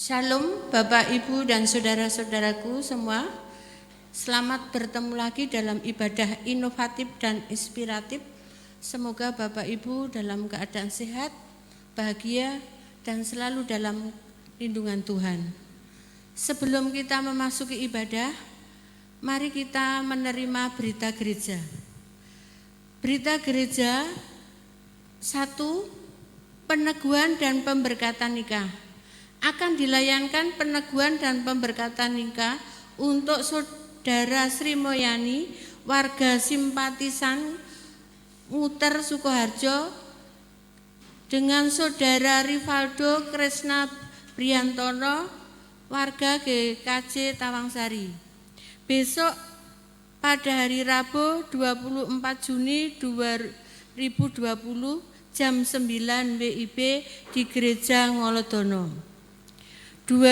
Shalom Bapak, Ibu, dan saudara-saudaraku semua. Selamat bertemu lagi dalam ibadah inovatif dan inspiratif. Semoga Bapak Ibu dalam keadaan sehat, bahagia, dan selalu dalam lindungan Tuhan. Sebelum kita memasuki ibadah, mari kita menerima berita gereja. Berita gereja 1. Peneguhan dan pemberkatan nikah. Akan dilayankan peneguhan dan pemberkatan nikah untuk Saudara Sri Moyani, warga simpatisan Muter Sukoharjo, dengan Saudara Rivaldo Kresna Briantono, warga GKJ Tawangsari. Besok pada hari Rabu 24 Juni 2020 jam 9 WIB di Gereja Ngolodono. 2.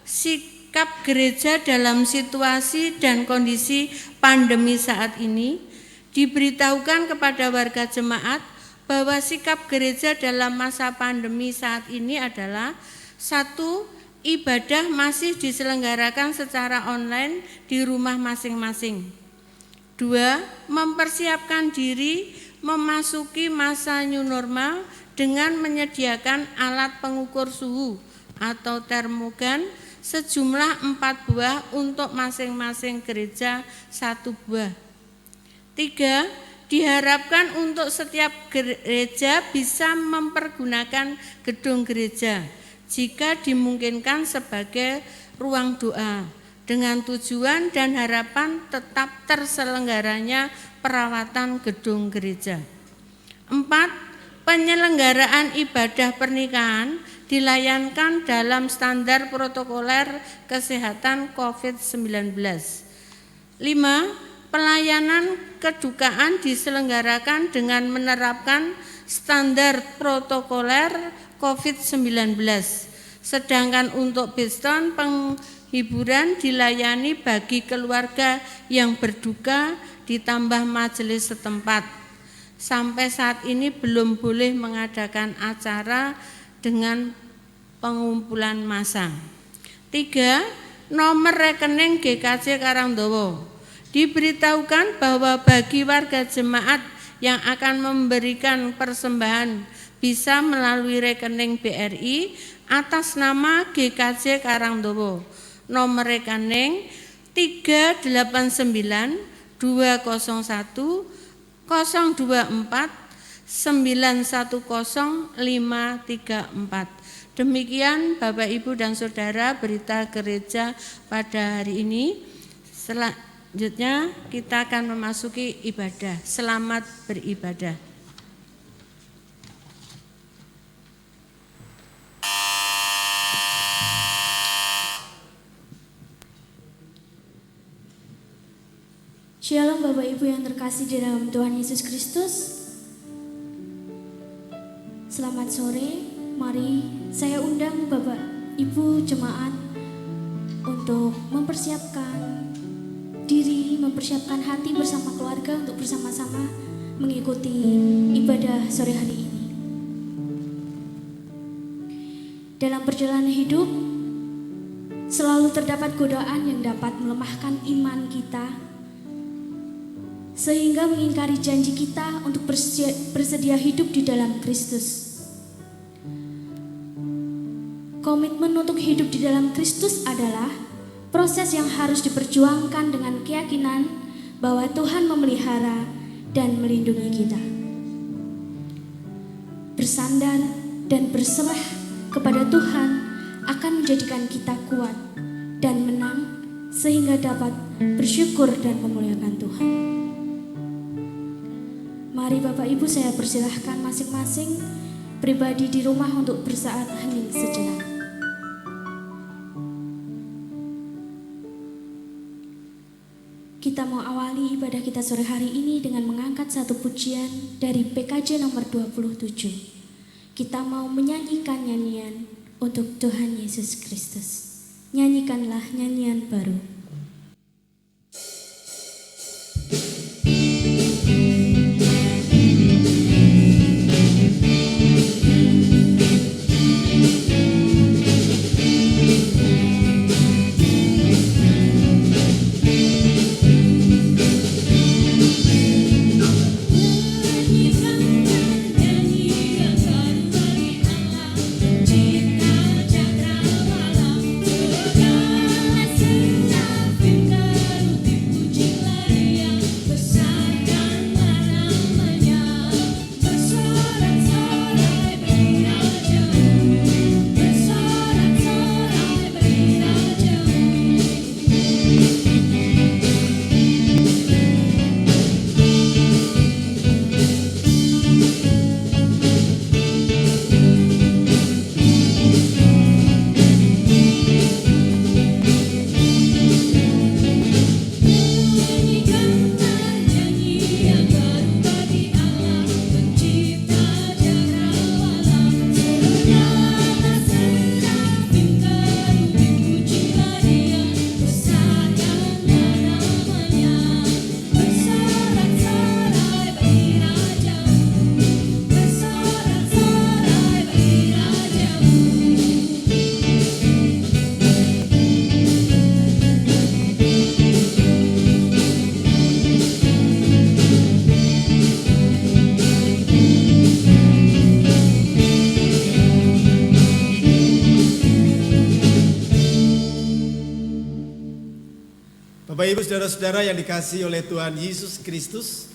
Sikap gereja dalam situasi dan kondisi pandemi saat ini. Diberitahukan kepada warga jemaat bahwa sikap gereja dalam masa pandemi saat ini adalah 1. Ibadah masih diselenggarakan secara online di rumah masing-masing. 2. Mempersiapkan diri memasuki masa new normal dengan menyediakan alat pengukur suhu atau termogan sejumlah 4 buah untuk masing-masing gereja 1 buah. 3. Diharapkan untuk setiap gereja bisa mempergunakan gedung gereja jika dimungkinkan sebagai ruang doa dengan tujuan dan harapan tetap terselenggaranya perawatan gedung gereja. 4. Penyelenggaraan ibadah pernikahan dilayankan dalam standar protokoler kesehatan COVID-19. 5. Pelayanan kedukaan diselenggarakan dengan menerapkan standar protokoler COVID-19. Sedangkan untuk Biston penghiburan dilayani bagi keluarga yang berduka ditambah majelis setempat. Sampai saat ini belum boleh mengadakan acara dengan pengumpulan massa. 3. Nomor rekening GKJ Karangdowo. Diberitahukan bahwa bagi warga jemaat yang akan memberikan persembahan bisa melalui rekening BRI atas nama GKJ Karangdowo. Nomor rekening 389 201 024 910534. Demikian Bapak Ibu dan Saudara berita gereja pada hari ini. Selanjutnya kita akan memasuki ibadah. Selamat beribadah. Shalom Bapak Ibu yang terkasih di dalam Tuhan Yesus Kristus. Selamat sore, mari saya undang Bapak Ibu jemaat untuk mempersiapkan diri, mempersiapkan hati bersama keluarga untuk bersama-sama mengikuti ibadah sore hari ini. Dalam perjalanan hidup, selalu terdapat godaan yang dapat melemahkan iman kita, sehingga mengingkari janji kita untuk bersedia hidup di dalam Kristus. Komitmen untuk hidup di dalam Kristus adalah proses yang harus diperjuangkan dengan keyakinan bahwa Tuhan memelihara dan melindungi kita. Bersandar dan berserah kepada Tuhan akan menjadikan kita kuat dan menang sehingga dapat bersyukur dan memuliakan Tuhan. Mari Bapak Ibu saya persilahkan masing-masing pribadi di rumah untuk bersaat hening sejenak. Kita mau awali ibadah kita sore hari ini dengan mengangkat satu pujian dari PKJ nomor 27. Kita mau menyanyikan nyanyian untuk Tuhan Yesus Kristus. Nyanyikanlah nyanyian baru. Bapak Ibu Saudara-saudara yang dikasihi oleh Tuhan Yesus Kristus,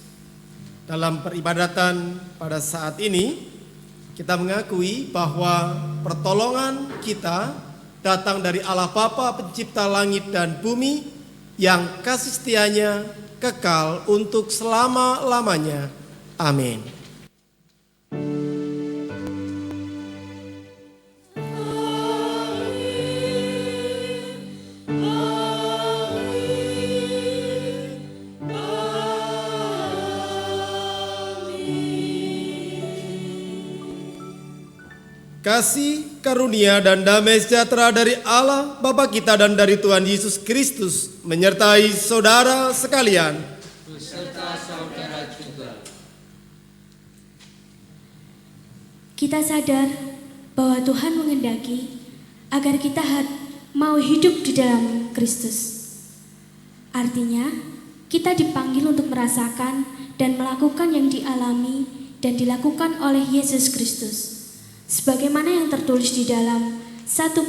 dalam peribadatan pada saat ini kita mengakui bahwa pertolongan kita datang dari Allah Bapa pencipta langit dan bumi yang kasih setianya kekal untuk selama-lamanya. Amin. Kasih, karunia, dan damai sejahtera dari Allah Bapa kita dan dari Tuhan Yesus Kristus menyertai saudara sekalian. Beserta saudara juga. Kita sadar bahwa Tuhan menghendaki agar kita mau hidup di dalam Kristus. Artinya, kita dipanggil untuk merasakan dan melakukan yang dialami dan dilakukan oleh Yesus Kristus. Sebagaimana yang tertulis di dalam 1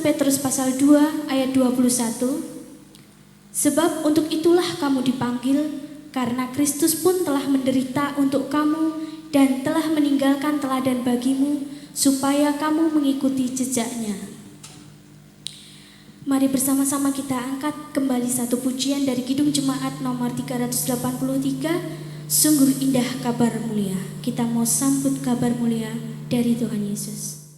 Petrus pasal 2 ayat 21, sebab untuk itulah kamu dipanggil, karena Kristus pun telah menderita untuk kamu dan telah meninggalkan teladan bagimu, supaya kamu mengikuti jejaknya. Mari bersama-sama kita angkat kembali satu pujian dari Kidung Jemaat nomor 383, Sungguh Indah Kabar Mulia. Kita mau sambut kabar mulia dari Tuhan Yesus. Sungguh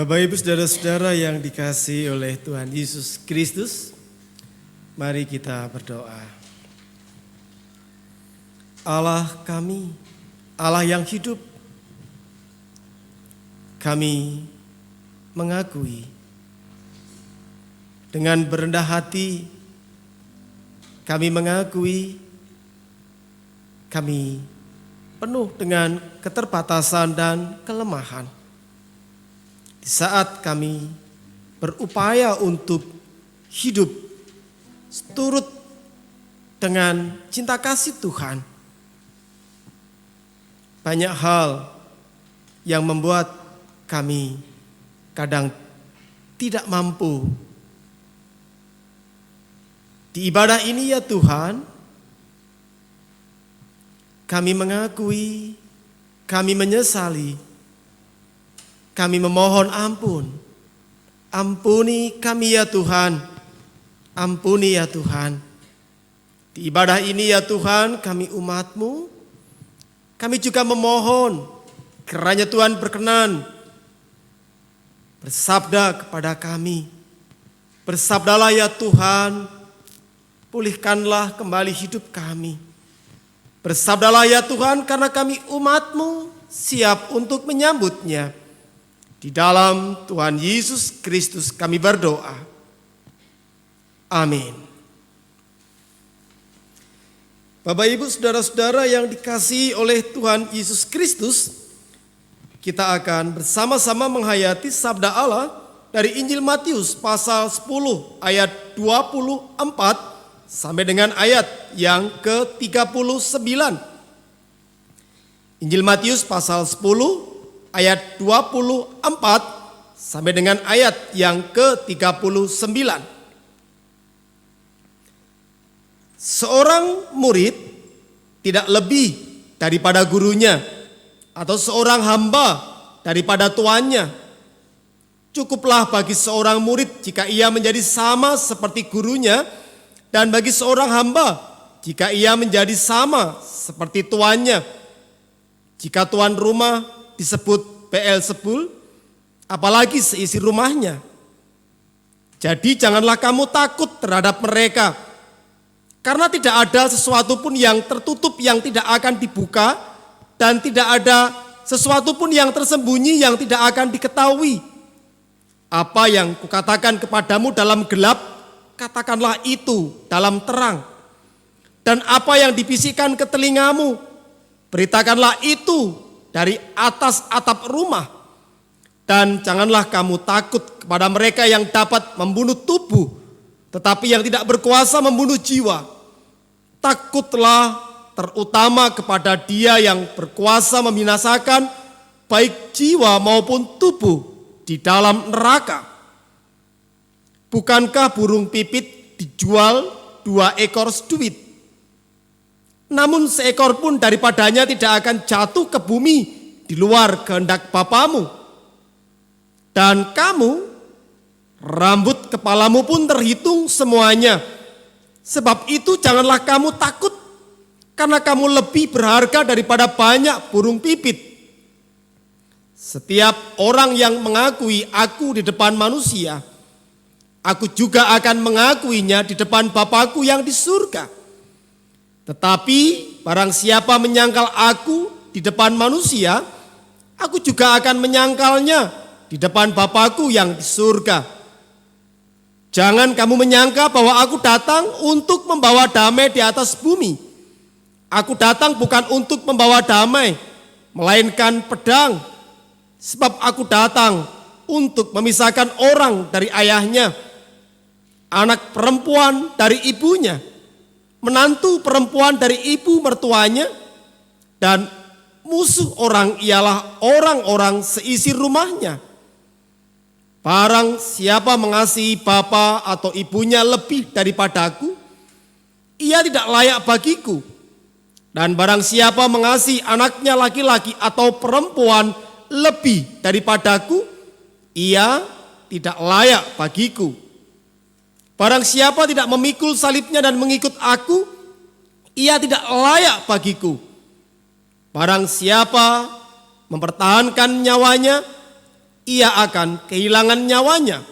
Bapak Ibu saudara-saudara yang dikasihi oleh Tuhan Yesus Kristus, mari kita berdoa. Allah kami, Allah yang hidup, kami mengakui dengan berendah hati, kami mengakui kami penuh dengan keterbatasan dan kelemahan. Di saat kami berupaya untuk hidup seturut dengan cinta kasih Tuhan, banyak hal yang membuat kami kadang tidak mampu. Di ibadah ini ya Tuhan, kami mengakui, kami menyesali, kami memohon ampun. Ampuni kami ya Tuhan, ampuni ya Tuhan. Di ibadah ini ya Tuhan, kami umat-Mu, kami juga memohon kiranya Tuhan berkenan bersabda kepada kami. Bersabdalah ya Tuhan, pulihkanlah kembali hidup kami. Bersabdalah ya Tuhan, karena kami umat-Mu siap untuk menyambutnya. Di dalam Tuhan Yesus Kristus kami berdoa. Amin. Bapak Ibu saudara-saudara yang dikasihi oleh Tuhan Yesus Kristus, kita akan bersama-sama menghayati sabda Allah dari Injil Matius pasal 10 ayat 24 sampai dengan ayat yang ke-39. Injil Matius pasal 10 ayat 24 sampai dengan ayat yang ke-39. Seorang murid tidak lebih daripada gurunya, atau seorang hamba daripada tuannya. Cukuplah bagi seorang murid jika ia menjadi sama seperti gurunya, dan bagi seorang hamba jika ia menjadi sama seperti tuannya. Jika tuan rumah disebut Beelzebul, apalagi seisi rumahnya. Jadi janganlah kamu takut terhadap mereka, karena tidak ada sesuatu pun yang tertutup yang tidak akan dibuka, dan tidak ada sesuatu pun yang tersembunyi yang tidak akan diketahui. Apa yang kukatakan kepadamu dalam gelap, katakanlah itu dalam terang. Dan apa yang dibisikkan ke telingamu, beritakanlah itu dari atas atap rumah. Dan janganlah kamu takut kepada mereka yang dapat membunuh tubuh, tetapi yang tidak berkuasa membunuh jiwa. Takutlah terutama kepada Dia yang berkuasa membinasakan baik jiwa maupun tubuh di dalam neraka. Bukankah burung pipit dijual 2 ekor seduit? Namun seekor pun daripadanya tidak akan jatuh ke bumi di luar kehendak Bapamu. Dan kamu, rambut kepalamu pun terhitung semuanya. Sebab itu janganlah kamu takut, karena kamu lebih berharga daripada banyak burung pipit. Setiap orang yang mengakui aku di depan manusia, aku juga akan mengakuinya di depan Bapa-Ku yang di surga. Tetapi barang siapa menyangkal aku di depan manusia, aku juga akan menyangkalnya di depan Bapa-Ku yang di surga. Jangan kamu menyangka bahwa aku datang untuk membawa damai di atas bumi. Aku datang bukan untuk membawa damai, melainkan pedang. Sebab aku datang untuk memisahkan orang dari ayahnya, anak perempuan dari ibunya, menantu perempuan dari ibu mertuanya, dan musuh orang ialah orang-orang seisi rumahnya. Barang siapa mengasihi bapa atau ibunya lebih daripadaku, ia tidak layak bagiku. Dan barang siapa mengasihi anaknya laki-laki atau perempuan lebih daripadaku, ia tidak layak bagiku. Barang siapa tidak memikul salibnya dan mengikut aku, ia tidak layak bagiku. Barang siapa mempertahankan nyawanya, ia akan kehilangan nyawanya.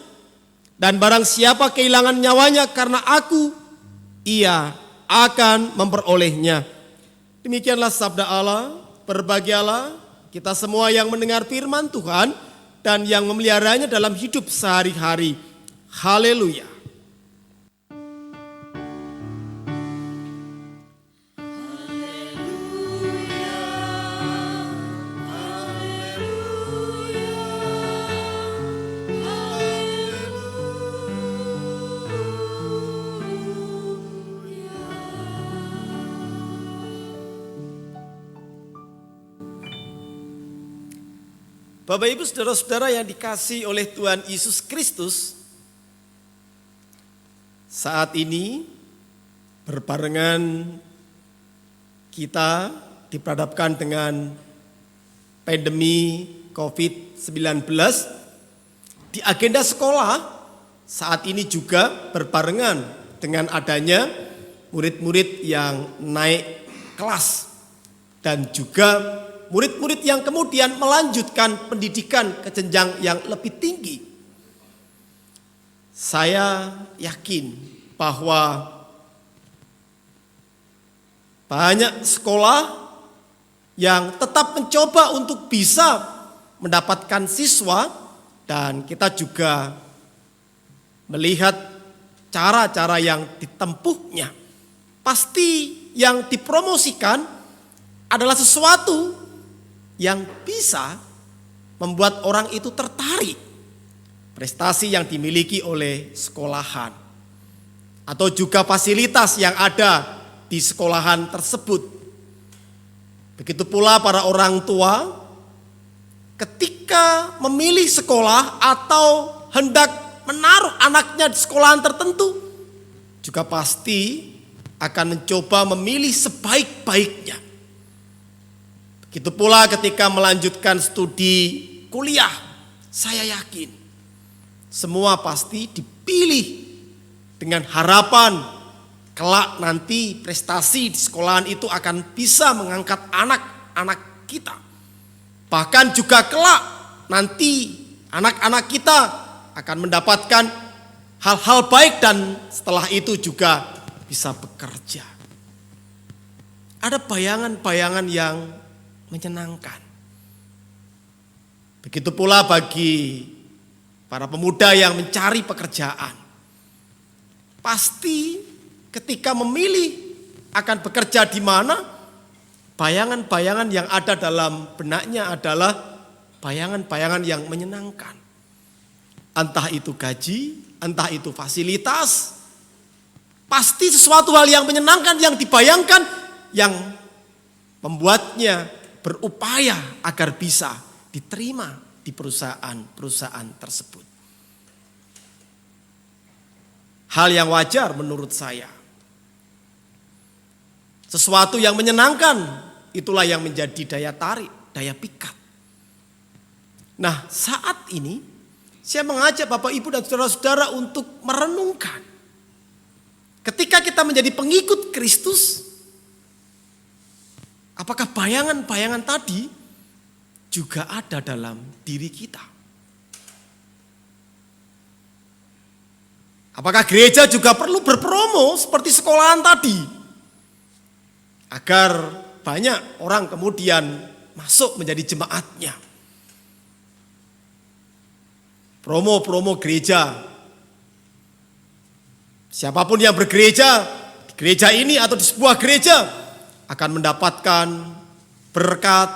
Dan barang siapa kehilangan nyawanya karena aku, ia akan memperolehnya. Demikianlah sabda Allah. Berbahagialah kita semua yang mendengar firman Tuhan dan yang memeliharanya dalam hidup sehari-hari. Haleluya. Bapak Ibu saudara-saudara yang dikasihi oleh Tuhan Yesus Kristus, saat ini berbarengan kita diperhadapkan dengan pandemi COVID-19. Di agenda sekolah saat ini juga berbarengan dengan adanya murid-murid yang naik kelas dan juga murid-murid yang kemudian melanjutkan pendidikan ke jenjang yang lebih tinggi. Saya yakin bahwa banyak sekolah yang tetap mencoba untuk bisa mendapatkan siswa, dan kita juga melihat cara-cara yang ditempuhnya. Pasti yang dipromosikan adalah sesuatu yang bisa membuat orang itu tertarik. Prestasi yang dimiliki oleh sekolahan atau juga fasilitas yang ada di sekolahan tersebut. Begitu pula para orang tua ketika memilih sekolah atau hendak menaruh anaknya di sekolahan tertentu, juga pasti akan mencoba memilih sebaik-baiknya. Begitu pula ketika melanjutkan studi kuliah, saya yakin semua pasti dipilih dengan harapan kelak nanti prestasi di sekolahan itu akan bisa mengangkat anak-anak kita. Bahkan juga kelak nanti anak-anak kita akan mendapatkan hal-hal baik dan setelah itu juga bisa bekerja. Ada bayangan-bayangan yang menyenangkan. Begitu pula bagi para pemuda yang mencari pekerjaan. Pasti ketika memilih akan bekerja di mana, bayangan-bayangan yang ada dalam benaknya adalah bayangan-bayangan yang menyenangkan. Entah itu gaji, entah itu fasilitas, pasti sesuatu hal yang menyenangkan yang dibayangkan yang membuatnya berupaya agar bisa diterima di perusahaan-perusahaan tersebut. Hal yang wajar menurut saya. Sesuatu yang menyenangkan, itulah yang menjadi daya tarik, daya pikat. Nah, saat ini saya mengajak Bapak Ibu dan saudara-saudara untuk merenungkan. Ketika kita menjadi pengikut Kristus, apakah bayangan-bayangan tadi juga ada dalam diri kita? Apakah gereja juga perlu berpromo seperti sekolahan tadi? Agar banyak orang kemudian masuk menjadi jemaatnya. Promo-promo gereja. Siapapun yang bergereja, di gereja ini atau di sebuah gereja, akan mendapatkan berkat,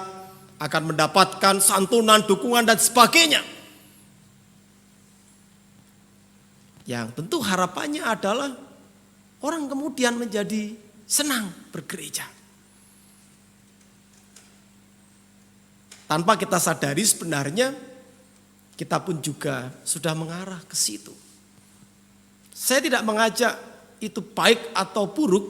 akan mendapatkan santunan, dukungan dan sebagainya. Yang tentu harapannya adalah orang kemudian menjadi senang bergereja. Tanpa kita sadari sebenarnya kita pun juga sudah mengarah ke situ. Saya tidak mengajak itu baik atau buruk,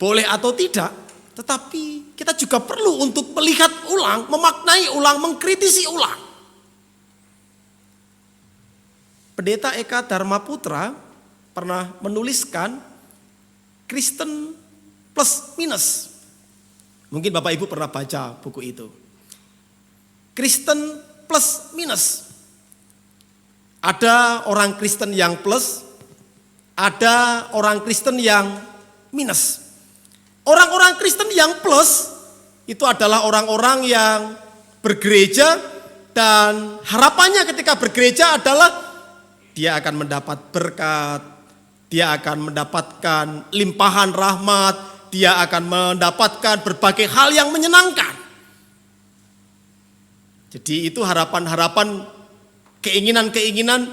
boleh atau tidak, tetapi kita juga perlu untuk melihat ulang, memaknai ulang, mengkritisi ulang. Pendeta Eka Dharma Putra pernah menuliskan Kristen plus minus. Mungkin Bapak Ibu pernah baca buku itu. Kristen plus minus. Ada orang Kristen yang plus, ada orang Kristen yang minus. Orang-orang Kristen yang plus itu adalah orang-orang yang bergereja dan harapannya ketika bergereja adalah dia akan mendapat berkat, dia akan mendapatkan limpahan rahmat, dia akan mendapatkan berbagai hal yang menyenangkan. Jadi itu harapan-harapan, keinginan-keinginan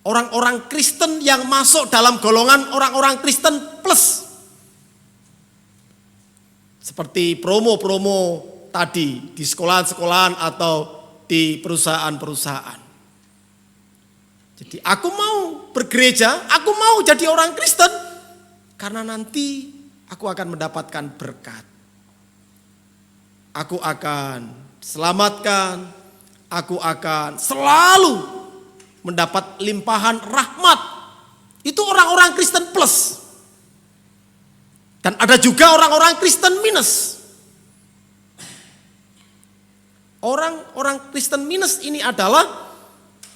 orang-orang Kristen yang masuk dalam golongan orang-orang Kristen plus. Seperti promo-promo tadi di sekolahan-sekolahan atau di perusahaan-perusahaan. Jadi aku mau bergereja, aku mau jadi orang Kristen karena nanti aku akan mendapatkan berkat. Aku akan selamatkan, aku akan selalu mendapat limpahan rahmat. Itu orang-orang Kristen plus. Dan ada juga orang-orang Kristen minus. Orang-orang Kristen minus ini adalah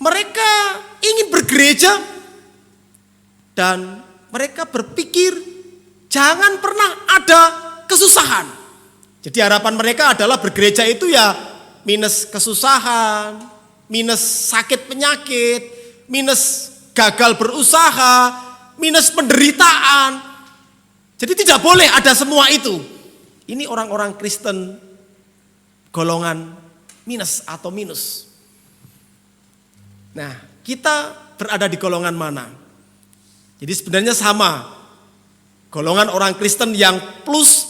mereka ingin bergereja dan mereka berpikir jangan pernah ada kesusahan. Jadi harapan mereka adalah bergereja itu ya minus kesusahan, minus sakit penyakit, minus gagal berusaha, minus penderitaan. Jadi tidak boleh ada semua itu. Ini orang-orang Kristen golongan minus atau minus. Nah, kita berada di golongan mana? Jadi sebenarnya sama. Golongan orang Kristen yang plus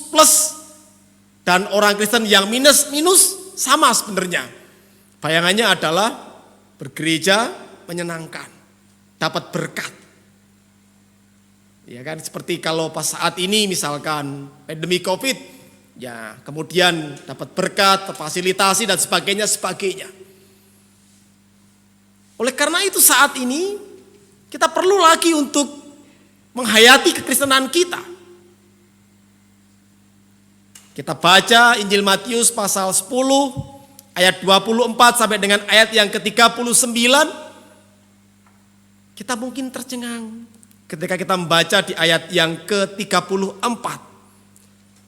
dan orang Kristen yang minus sama sebenarnya. Bayangannya adalah bergereja menyenangkan, dapat berkat. Ya kan, seperti kalau pas saat ini misalkan pandemi Covid, ya kemudian dapat berkat, terfasilitasi dan sebagainya. Oleh karena itu saat ini kita perlu lagi untuk menghayati kekristenan kita. Kita baca Injil Matius pasal 10 ayat 24 sampai dengan ayat yang ke-39. Kita mungkin tercengang ketika kita membaca di ayat yang ke-34.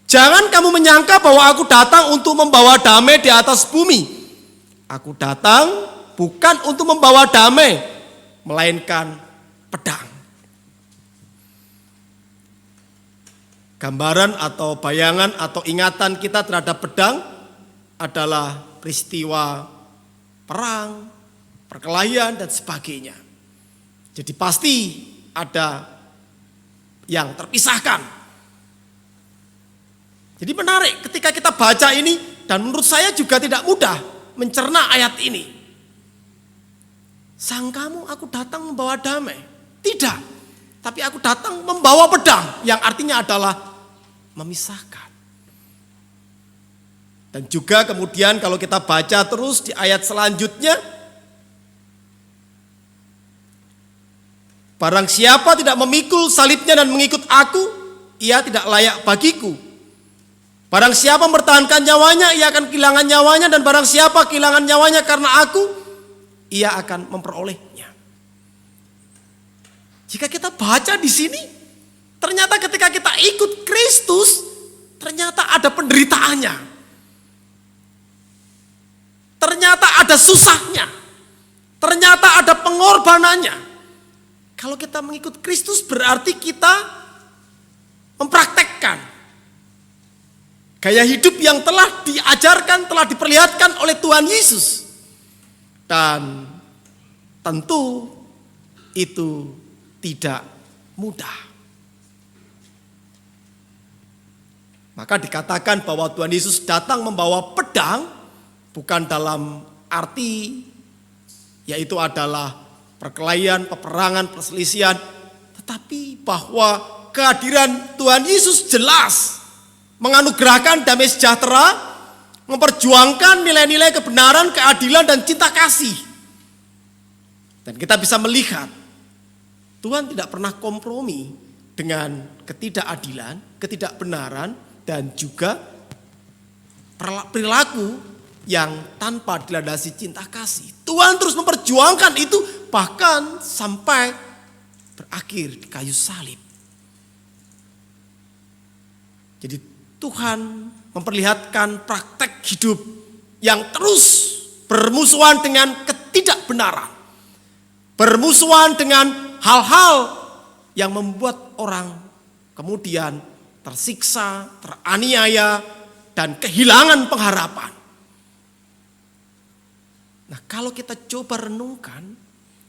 Jangan kamu menyangka bahwa aku datang untuk membawa damai di atas bumi. Aku datang bukan untuk membawa damai, melainkan pedang. Gambaran atau bayangan atau ingatan kita terhadap pedang adalah peristiwa perang, perkelahian dan sebagainya. Jadi pasti ada yang terpisahkan. Jadi menarik ketika kita baca ini dan menurut saya juga tidak mudah mencerna ayat ini. Sangkamu aku datang membawa damai? Tidak. Tapi aku datang membawa pedang yang artinya adalah memisahkan. Dan juga kemudian kalau kita baca terus di ayat selanjutnya, barang siapa tidak memikul salibnya dan mengikut aku, ia tidak layak bagiku. Barang siapa mempertahankan nyawanya, ia akan kehilangan nyawanya, dan barang siapa kehilangan nyawanya karena aku, ia akan memperolehnya. Jika kita baca di sini, ternyata ketika kita ikut Kristus, ternyata ada penderitaannya. Ternyata ada susahnya. Ternyata ada pengorbanannya. Kalau kita mengikut Kristus berarti kita mempraktekkan gaya hidup yang telah diajarkan, telah diperlihatkan oleh Tuhan Yesus. Dan tentu itu tidak mudah. Maka dikatakan bahwa Tuhan Yesus datang membawa pedang bukan dalam arti yaitu adalah perkelahian, peperangan, perselisihan, tetapi bahwa kehadiran Tuhan Yesus jelas menganugerahkan damai sejahtera, memperjuangkan nilai-nilai kebenaran, keadilan, dan cinta kasih. Dan kita bisa melihat Tuhan tidak pernah kompromi dengan ketidakadilan, ketidakbenaran, dan juga perilaku yang tanpa dilandasi cinta kasih. Tuhan terus memperjuangkan itu bahkan sampai berakhir di kayu salib. Jadi Tuhan memperlihatkan praktek hidup yang terus bermusuhan dengan ketidakbenaran. Bermusuhan dengan hal-hal yang membuat orang kemudian tersiksa, teraniaya, dan kehilangan pengharapan. Nah, kalau kita coba renungkan,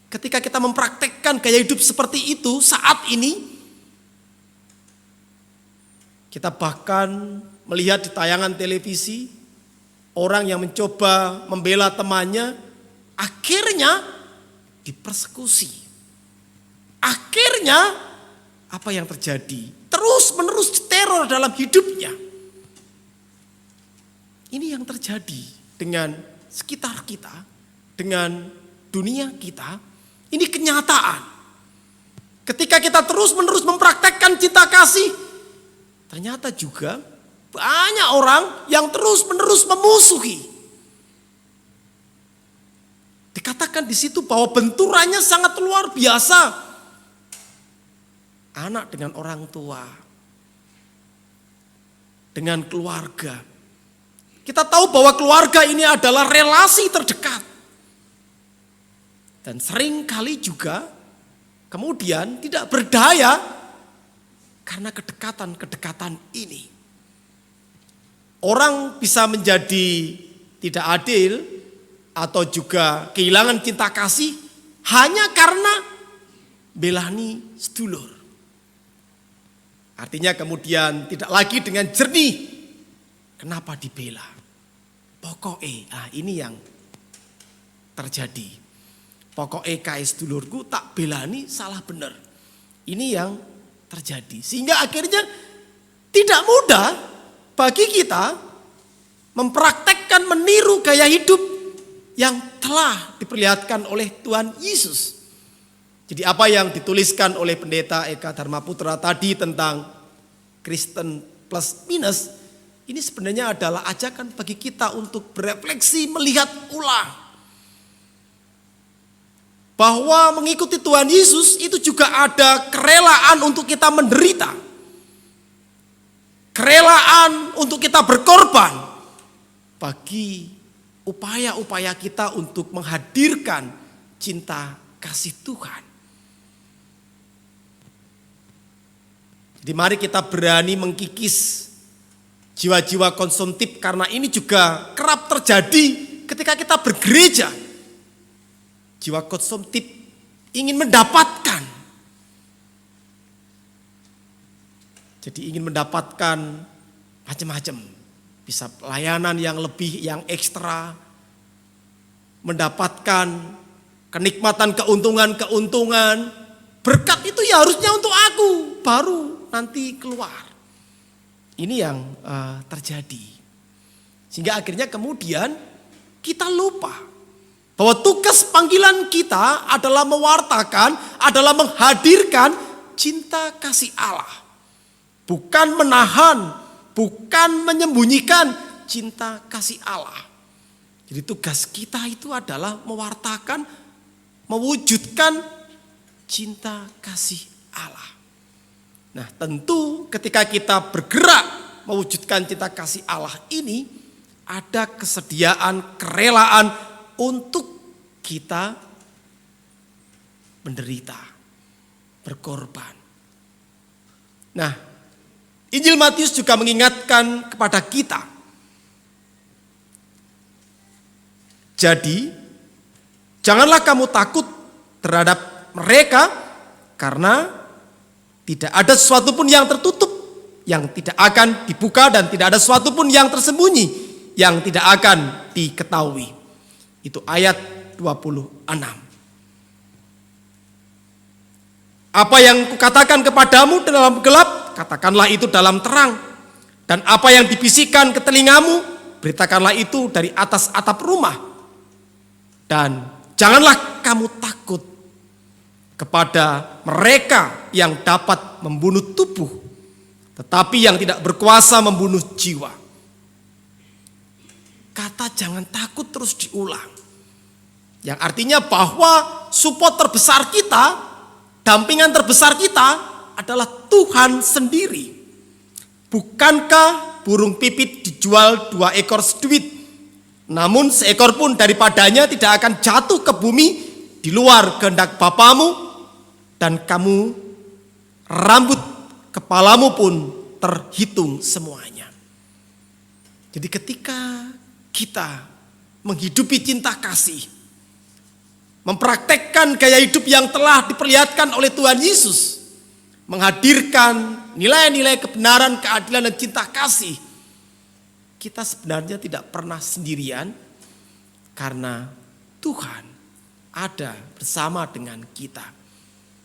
ketika kita mempraktekkan gaya hidup seperti itu saat ini, kita bahkan melihat di tayangan televisi, orang yang mencoba membela temannya, akhirnya dipersekusi. Akhirnya apa yang terjadi? Terus menerus teror dalam hidupnya. Ini yang terjadi dengan sekitar kita, dengan dunia kita. Ini kenyataan. Ketika kita terus menerus mempraktekkan cinta kasih, ternyata juga banyak orang yang terus menerus memusuhi. Dikatakan di situ bahwa benturannya sangat luar biasa. Anak dengan orang tua, dengan keluarga. Kita tahu bahwa keluarga ini adalah relasi terdekat. Dan sering kali juga kemudian tidak berdaya karena kedekatan-kedekatan ini. Orang bisa menjadi tidak adil atau juga kehilangan cinta kasih hanya karena belani sedulur. Artinya kemudian tidak lagi dengan jernih. Kenapa dibela? Pokoknya, ini yang terjadi. Pokoknya kae sedulurku tak belani salah bener. Ini yang terjadi. Sehingga akhirnya tidak mudah bagi kita mempraktekkan meniru gaya hidup yang telah diperlihatkan oleh Tuhan Yesus. Jadi apa yang dituliskan oleh Pendeta Eka Dharma Putra tadi tentang Kristen plus minus, ini sebenarnya adalah ajakan bagi kita untuk berefleksi, melihat ulang. Bahwa mengikuti Tuhan Yesus itu juga ada kerelaan untuk kita menderita. Kerelaan untuk kita berkorban bagi upaya-upaya kita untuk menghadirkan cinta kasih Tuhan. Jadi mari kita berani mengkikis jiwa-jiwa konsumtif karena ini juga kerap terjadi ketika kita bergereja. Jiwa konsumtif ingin mendapatkan. Jadi ingin mendapatkan macam-macam. Bisa pelayanan yang lebih, yang ekstra. Mendapatkan kenikmatan, keuntungan-keuntungan. Berkat itu ya harusnya untuk aku, baru nanti keluar. Ini yang terjadi. Sehingga akhirnya kemudian kita lupa bahwa tugas panggilan kita adalah mewartakan, adalah menghadirkan cinta kasih Allah. Bukan menahan, bukan menyembunyikan cinta kasih Allah. Jadi tugas kita itu adalah mewartakan, mewujudkan cinta kasih Allah. Nah, tentu ketika kita bergerak mewujudkan cinta kasih Allah ini, ada kesediaan, kerelaan untuk kita menderita, berkorban. Nah, Injil Matius juga mengingatkan kepada kita. Jadi, janganlah kamu takut terhadap mereka karena tidak ada sesuatu pun yang tertutup yang tidak akan dibuka dan tidak ada sesuatu pun yang tersembunyi yang tidak akan diketahui. Itu ayat 26. Apa yang kukatakan kepadamu dalam gelap, katakanlah itu dalam terang. Dan apa yang dibisikkan ke telingamu, beritakanlah itu dari atas atap rumah. Dan janganlah kamu takut kepada mereka yang dapat membunuh tubuh, tetapi yang tidak berkuasa membunuh jiwa. kata jangan takut terus diulang. Yang artinya bahwa support terbesar kita, dampingan terbesar kita adalah Tuhan sendiri. Bukankah burung pipit dijual 2 ekor seduit, namun seekor pun daripadanya tidak akan jatuh ke bumi di luar kehendak Bapamu, dan kamu rambut kepalamu pun terhitung semuanya. Jadi ketika kita menghidupi cinta kasih, mempraktekkan gaya hidup yang telah diperlihatkan oleh Tuhan Yesus, menghadirkan nilai-nilai kebenaran, keadilan, dan cinta kasih, kita sebenarnya tidak pernah sendirian karena Tuhan ada bersama dengan kita.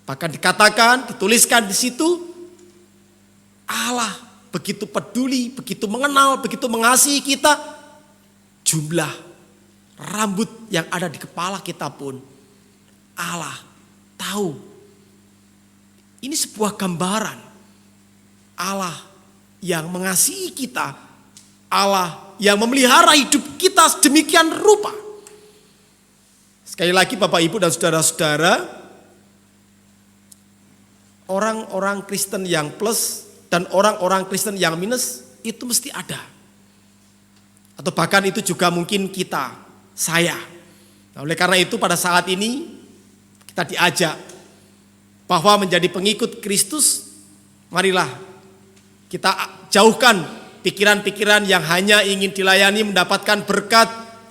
Bahkan dikatakan, dituliskan di situ, Allah begitu peduli, begitu mengenal, begitu mengasihi kita, jumlah rambut yang ada di kepala kita pun Allah tahu. Ini sebuah gambaran Allah yang mengasihi kita, Allah yang memelihara hidup kita sedemikian rupa. Sekali lagi Bapak Ibu dan saudara-saudara, orang-orang Kristen yang plus dan orang-orang Kristen yang minus itu mesti ada. Atau bahkan itu juga mungkin kita, saya. Nah, oleh karena itu pada saat ini kita diajak bahwa menjadi pengikut Kristus, marilah kita jauhkan pikiran-pikiran yang hanya ingin dilayani, mendapatkan berkat,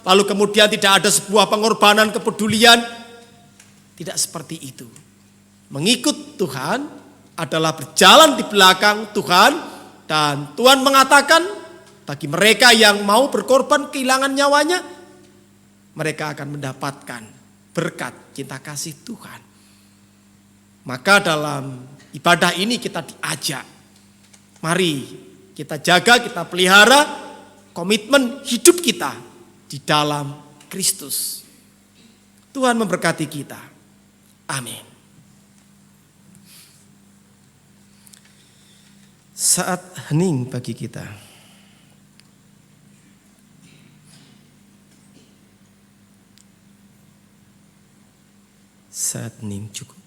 lalu kemudian tidak ada sebuah pengorbanan, kepedulian. Tidak seperti itu. Mengikut Tuhan adalah berjalan di belakang Tuhan, dan Tuhan mengatakan bagi mereka yang mau berkorban kehilangan nyawanya, mereka akan mendapatkan berkat cinta kasih Tuhan. Maka dalam ibadah ini kita diajak, mari kita jaga, kita pelihara komitmen hidup kita di dalam Kristus. Tuhan memberkati kita. Amin. Saat hening bagi kita. Saat hening cukup.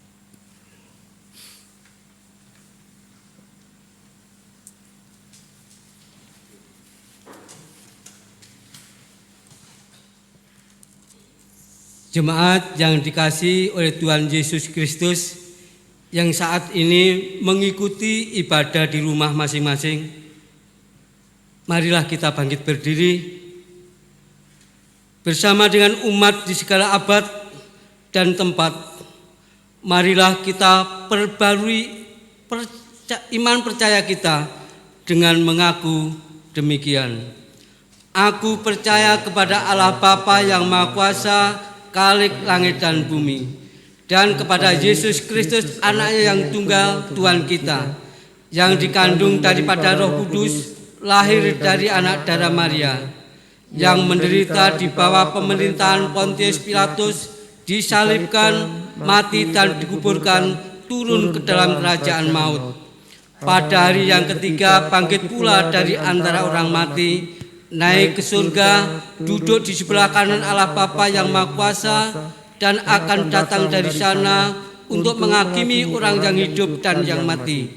Jemaat yang dikasihi oleh Tuhan Yesus Kristus, yang saat ini mengikuti ibadah di rumah masing-masing, marilah kita bangkit berdiri bersama dengan umat di segala abad dan tempat. Marilah kita perbarui iman percaya kita dengan mengaku demikian. Aku percaya kepada Allah Bapa yang Maha Kuasa, Khalik langit dan bumi, dan kepada Yesus Kristus anaknya yang tunggal Tuhan kita, yang dikandung daripada Roh Kudus, lahir dari anak darah Maria, yang menderita di bawah pemerintahan Pontius Pilatus, disalibkan, mati dan dikuburkan, turun ke dalam kerajaan maut. Pada hari yang ketiga bangkit pula dari antara orang mati, naik ke surga, duduk di sebelah kanan Allah Bapa yang Maha Kuasa, dan akan datang dari sana untuk menghakimi orang yang hidup dan yang mati.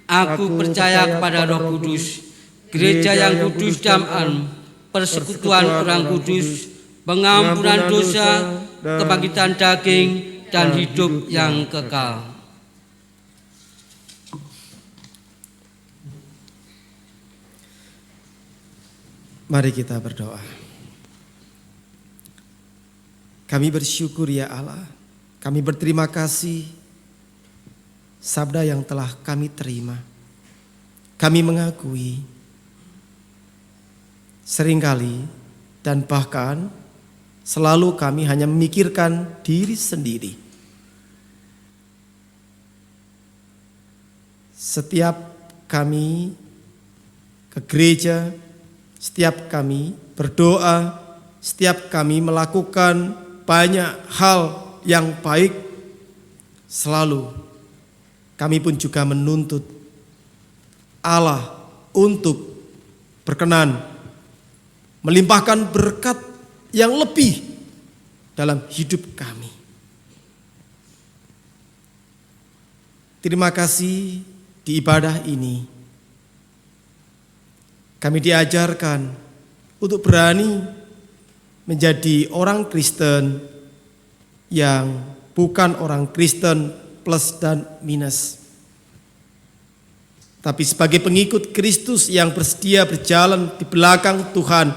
Aku percaya kepada Roh Kudus, gereja yang kudus dan am, persekutuan orang kudus, pengampunan dosa, kebangkitan daging, dan hidup yang kekal. Mari kita berdoa. Kami bersyukur ya Allah, kami berterima kasih sabda yang telah kami terima. Kami mengakui seringkali dan bahkan selalu kami hanya memikirkan diri sendiri. Setiap kami ke gereja, setiap kami berdoa, setiap kami melakukan banyak hal yang baik, selalu kami pun juga menuntut Allah untuk berkenan melimpahkan berkat yang lebih dalam hidup kami. Terima kasih di ibadah ini kami diajarkan untuk berani menjadi orang Kristen yang bukan orang Kristen plus dan minus, tapi sebagai pengikut Kristus yang bersedia berjalan di belakang Tuhan,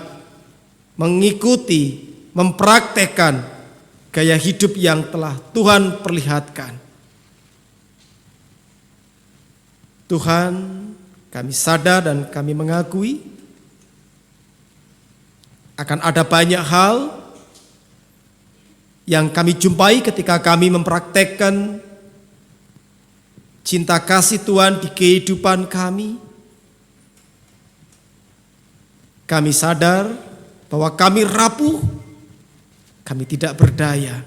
mengikuti, mempraktekkan gaya hidup yang telah Tuhan perlihatkan. Tuhan, kami sadar dan kami mengakui akan ada banyak hal yang kami jumpai ketika kami mempraktekkan cinta kasih Tuhan di kehidupan kami. Kami sadar bahwa kami rapuh, kami tidak berdaya.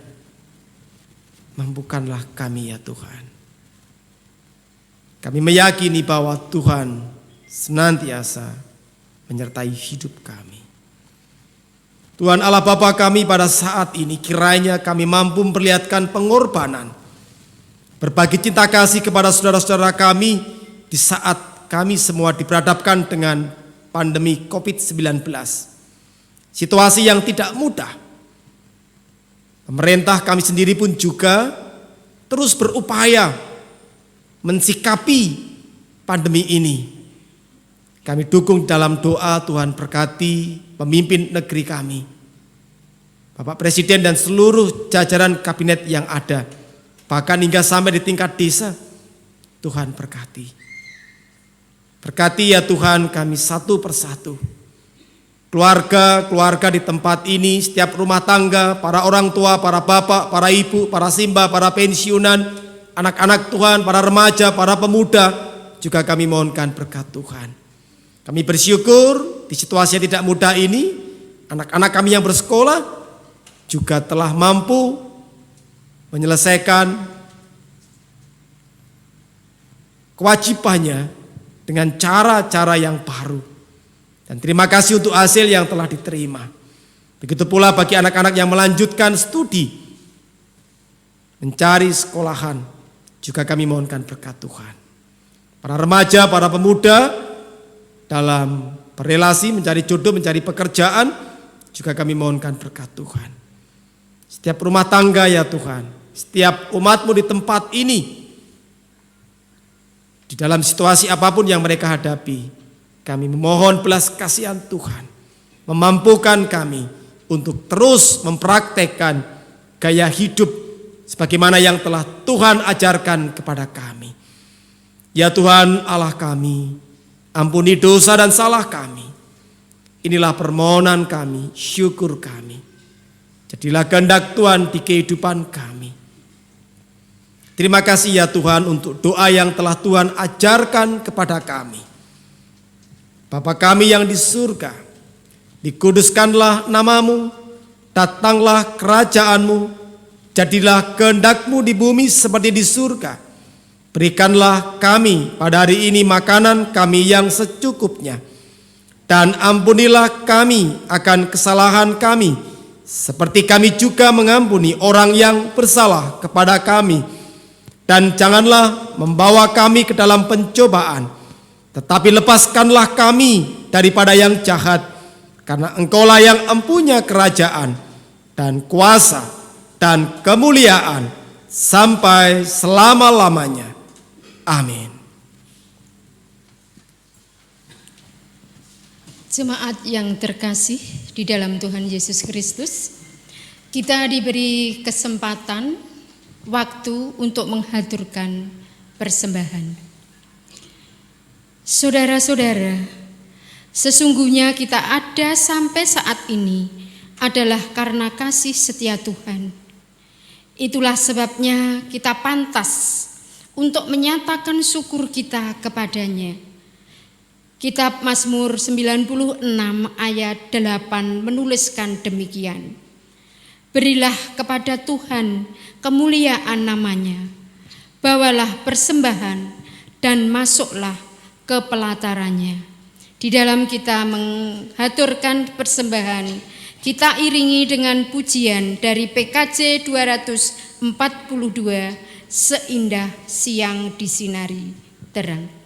Mampukanlah kami ya Tuhan. Kami meyakini bahwa Tuhan senantiasa menyertai hidup kami. Tuhan Allah Bapa kami, pada saat ini kiranya kami mampu memperlihatkan pengorbanan, berbagi cinta kasih kepada saudara-saudara kami di saat kami semua diperhadapkan dengan pandemi COVID-19. Situasi yang tidak mudah. Pemerintah kami sendiri pun juga terus berupaya mensikapi pandemi ini. Kami dukung dalam doa, Tuhan berkati pemimpin negeri kami, Bapak Presiden dan seluruh jajaran kabinet yang ada, bahkan hingga sampai di tingkat desa. Tuhan berkati. Berkati ya Tuhan kami satu persatu. Keluarga di tempat ini, setiap rumah tangga, para orang tua, para bapak, para ibu, para simba, para pensiunan, anak-anak Tuhan, para remaja, para pemuda, juga kami mohonkan berkat Tuhan. Kami bersyukur di situasi yang tidak mudah ini, anak-anak kami yang bersekolah juga telah mampu menyelesaikan kewajibannya dengan cara-cara yang baru. Dan terima kasih untuk hasil yang telah diterima. Begitu pula bagi anak-anak yang melanjutkan studi, mencari sekolahan, juga kami mohonkan berkat Tuhan. Para remaja, para pemuda dalam berrelasi, mencari jodoh, mencari pekerjaan, juga kami mohonkan berkat Tuhan. Setiap rumah tangga ya Tuhan, setiap umat-Mu di tempat ini, di dalam situasi apapun yang mereka hadapi, kami memohon belas kasihan Tuhan, memampukan kami untuk terus mempraktekkan gaya hidup sebagaimana yang telah Tuhan ajarkan kepada kami. Ya Tuhan Allah kami, ampuni dosa dan salah kami. Inilah permohonan kami, syukur kami. Jadilah kehendak Tuhan di kehidupan kami. Terima kasih ya Tuhan untuk doa yang telah Tuhan ajarkan kepada kami. Bapa kami yang di surga, dikuduskanlah nama-Mu, datanglah kerajaan-Mu, jadilah kehendak-Mu di bumi seperti di surga. Berikanlah kami pada hari ini makanan kami yang secukupnya. Dan ampunilah kami akan kesalahan kami, seperti kami juga mengampuni orang yang bersalah kepada kami. Dan janganlah membawa kami ke dalam pencobaan, tetapi lepaskanlah kami daripada yang jahat. Karena Engkaulah yang empunya kerajaan dan kuasa dan kemuliaan sampai selama-lamanya. Amin. Jemaat yang terkasih di dalam Tuhan Yesus Kristus, kita diberi kesempatan waktu untuk menghaturkan persembahan. Saudara-saudara, sesungguhnya kita ada sampai saat ini adalah karena kasih setia Tuhan. Itulah sebabnya kita pantas untuk menyatakan syukur kita kepadanya. Kitab Mazmur 96 ayat 8 menuliskan demikian. Berilah kepada Tuhan kemuliaan namanya, bawalah persembahan dan masuklah ke pelatarannya. Di dalam kita menghaturkan persembahan, kita iringi dengan pujian dari PKJ 242, Seindah Siang Disinari Terang.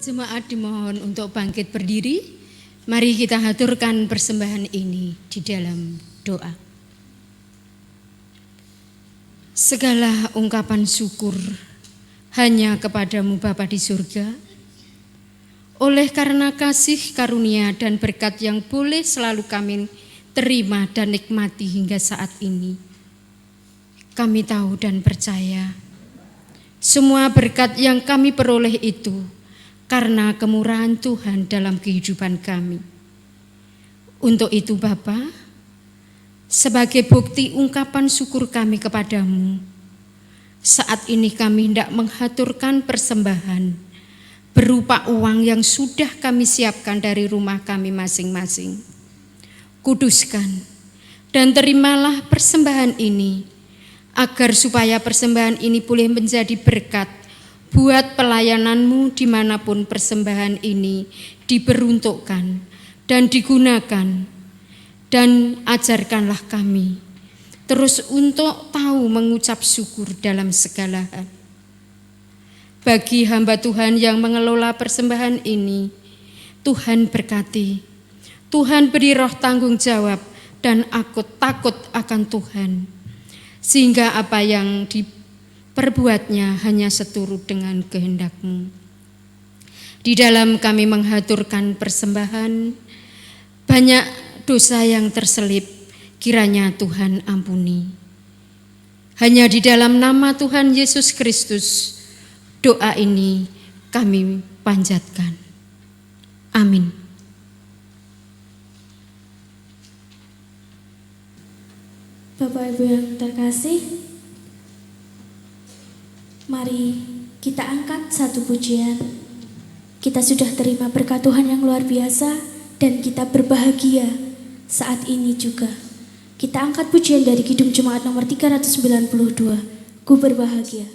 Jemaat dimohon untuk bangkit berdiri. Mari kita haturkan persembahan ini di dalam doa. Segala ungkapan syukur hanya kepadamu Bapa di surga. Oleh karena kasih karunia dan berkat yang boleh selalu kami terima dan nikmati hingga saat ini, kami tahu dan percaya semua berkat yang kami peroleh itu karena kemurahan Tuhan dalam kehidupan kami. Untuk itu Bapa, sebagai bukti ungkapan syukur kami kepadamu, saat ini kami hendak menghaturkan persembahan berupa uang yang sudah kami siapkan dari rumah kami masing-masing. Kuduskan dan terimalah persembahan ini, agar supaya persembahan ini boleh menjadi berkat buat pelayananmu dimanapun persembahan ini diperuntukkan dan digunakan. Dan ajarkanlah kami terus untuk tahu mengucap syukur dalam segala hal. Bagi hamba Tuhan yang mengelola persembahan ini, Tuhan berkati, Tuhan beri roh tanggung jawab dan takut akan Tuhan, sehingga apa yang perbuatnya hanya seturut dengan kehendak-Mu. Di dalam kami menghaturkan persembahan, banyak dosa yang terselip, kiranya Tuhan ampuni. Hanya di dalam nama Tuhan Yesus Kristus, doa ini kami panjatkan. Amin. Bapak Ibu yang terkasih, Mari kita angkat satu pujian. Kita sudah terima berkat Tuhan yang luar biasa dan kita berbahagia saat ini juga. Kita angkat pujian dari Kidung Jemaat nomor 392. Ku berbahagia.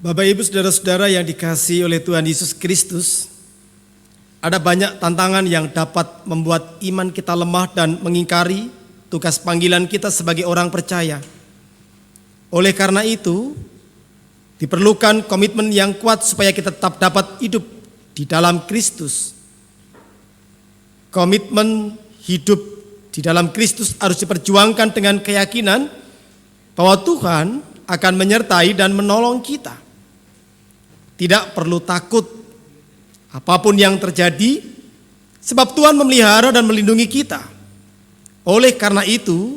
Bapak Ibu Saudara-saudara yang dikasihi oleh Tuhan Yesus Kristus, ada banyak tantangan yang dapat membuat iman kita lemah dan mengingkari tugas panggilan kita sebagai orang percaya. Oleh karena itu, diperlukan komitmen yang kuat supaya kita tetap dapat hidup di dalam Kristus. Komitmen hidup di dalam Kristus harus diperjuangkan dengan keyakinan bahwa Tuhan akan menyertai dan menolong kita. Tidak perlu takut apapun yang terjadi, sebab Tuhan memelihara dan melindungi kita. Oleh karena itu,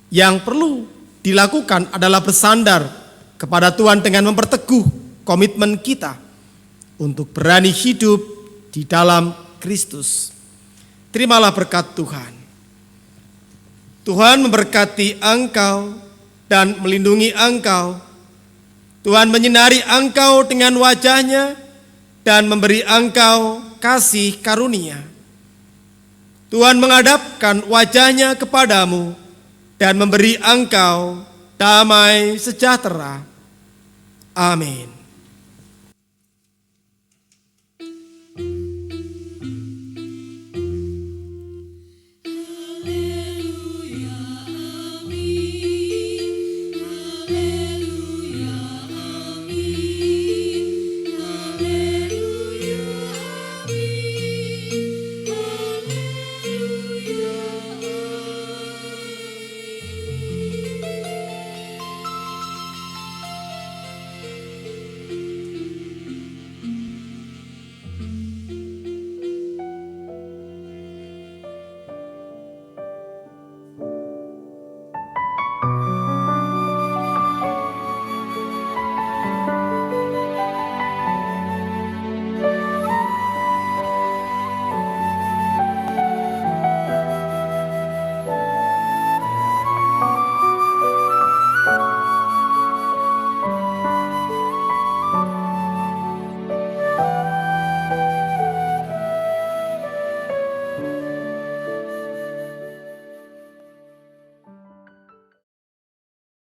yang perlu dilakukan adalah bersandar kepada Tuhan dengan memperteguh komitmen kita untuk berani hidup di dalam Kristus. Terimalah berkat Tuhan. Tuhan memberkati engkau dan melindungi engkau. Tuhan menyinari engkau dengan wajah-Nya dan memberi engkau kasih karunia. Tuhan menghadapkan wajahnya kepadamu dan memberi engkau damai sejahtera. Amin.